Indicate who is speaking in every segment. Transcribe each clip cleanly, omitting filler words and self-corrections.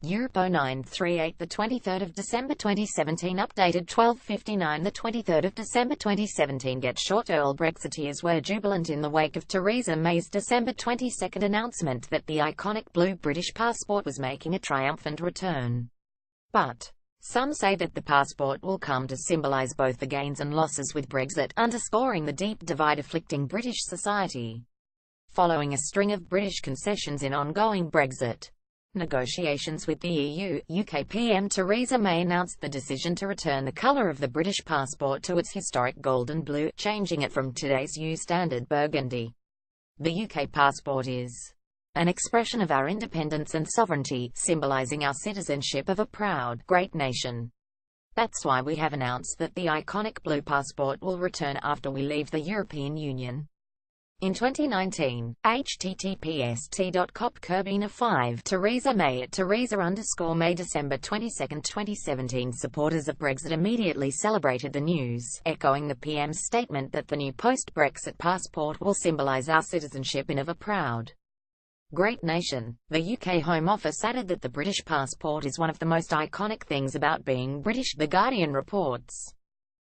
Speaker 1: Europe 0938 the 23rd of December 2017 updated 12:59 the 23rd of December 2017 Get short Earl Brexiteers were jubilant in the wake of Theresa May's December 22 announcement that the iconic blue British passport was making a triumphant return. But some say that the passport will come to symbolise both the gains and losses with Brexit, underscoring the deep divide afflicting British society. Following a string of British concessions in ongoing Brexit negotiations with the EU, UK PM Theresa May announced the decision to return the colour of the British passport to its historic gold and blue, changing it from today's EU standard burgundy. The UK passport is an expression of our independence and sovereignty, symbolising our citizenship of a proud, great nation. That's why we have announced that the iconic blue passport will return after we leave the European Union. In 2019, https://t.cop/Kerbina5 Theresa May at Theresa_May December 22, 2017 Supporters of Brexit immediately celebrated the news, echoing the PM's statement that the new post-Brexit passport will symbolise our citizenship in of a proud, great nation. The UK Home Office added that the British passport is one of the most iconic things about being British, The Guardian reports.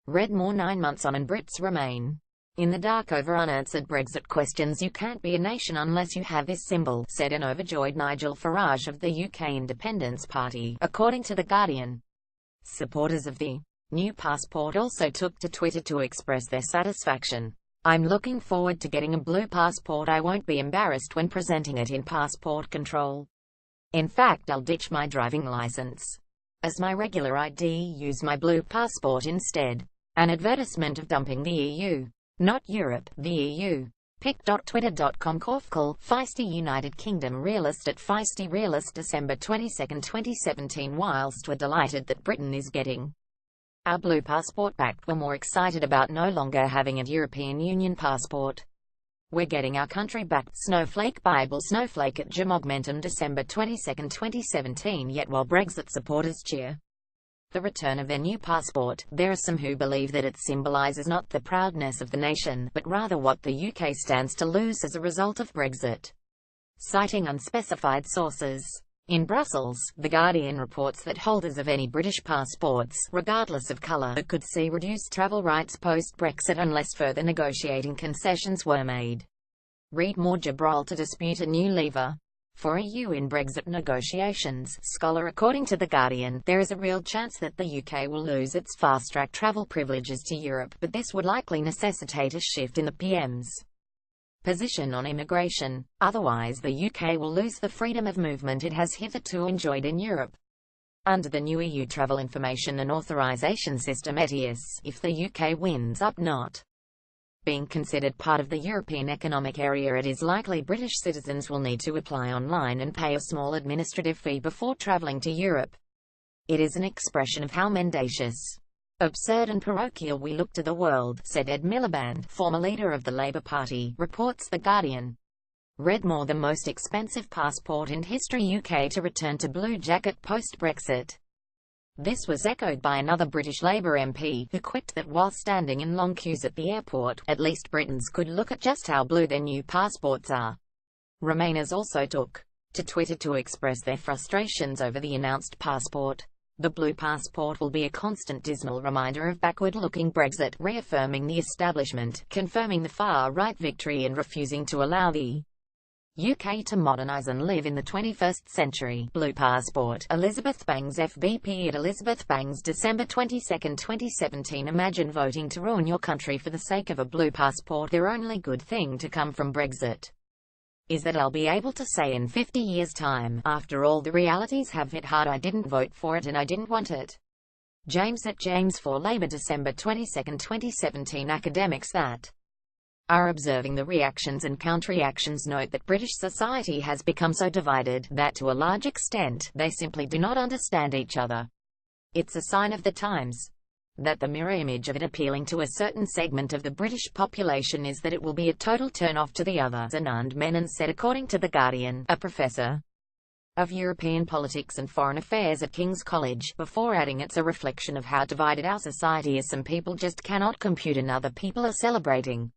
Speaker 1: Read more 9 months on and Brits remain in the dark over unanswered Brexit questions. You can't be a nation unless you have this symbol, said an overjoyed Nigel Farage of the UK Independence Party, according to The Guardian. Supporters of the new passport also took to Twitter to express their satisfaction. I'm looking forward to getting a blue passport. I won't be embarrassed when presenting it in passport control. In fact, I'll ditch my driving license as my regular ID, use my blue passport instead. An advertisement of dumping the EU, not Europe, the EU. Pic.twitter.com Corfcall, Feisty United Kingdom Realist at Feisty Realist December 22, 2017 Whilst we're delighted that Britain is getting our blue passport back, we're more excited about no longer having a European Union passport. We're getting our country back. Snowflake Bible Snowflake at Jimogmentum December 22, 2017 Yet while Brexit supporters cheer the return of their new passport, there are some who believe that it symbolises not the proudness of the nation, but rather what the UK stands to lose as a result of Brexit. Citing unspecified sources in Brussels, The Guardian reports that holders of any British passports, regardless of colour, could see reduced travel rights post-Brexit unless further negotiating concessions were made. Read more. Gibraltar dispute a new lever for EU in Brexit negotiations. Scholar according to The Guardian, there is a real chance that the UK will lose its fast-track travel privileges to Europe, but this would likely necessitate a shift in the PM's position on immigration. Otherwise the UK will lose the freedom of movement it has hitherto enjoyed in Europe under the new EU Travel Information and Authorisation System (ETIAS). If the UK winds up not being considered part of the European Economic Area, it is likely British citizens will need to apply online and pay a small administrative fee before travelling to Europe. It is an expression of how mendacious, absurd and parochial we look to the world, said Ed Miliband, former leader of the Labour Party, reports The Guardian. Read more. The most expensive passport in history, UK to return to blue jacket post-Brexit. This was echoed by another British Labour MP, who quipped that while standing in long queues at the airport, at least Britons could look at just how blue their new passports are. Remainers also took to Twitter to express their frustrations over the announced passport. The blue passport will be a constant dismal reminder of backward-looking Brexit, reaffirming the establishment, confirming the far-right victory and refusing to allow the UK to modernise and live in the 21st century. Blue passport. Elizabeth Bangs FBP at Elizabeth Bangs December 22, 2017 Imagine voting to ruin your country for the sake of a blue passport. The only good thing to come from Brexit is that I'll be able to say in 50 years' time, after all the realities have hit hard, I didn't vote for it and I didn't want it. James at James for Labour December 22, 2017 Academics that are observing the reactions and counter-reactions note that British society has become so divided that to a large extent, they simply do not understand each other. It's a sign of the times that the mirror image of it appealing to a certain segment of the British population is that it will be a total turn-off to the other. Anand Menon said according to The Guardian, a professor of European politics and foreign affairs at King's College, before adding it's a reflection of how divided our society is. Some people just cannot compute and other people are celebrating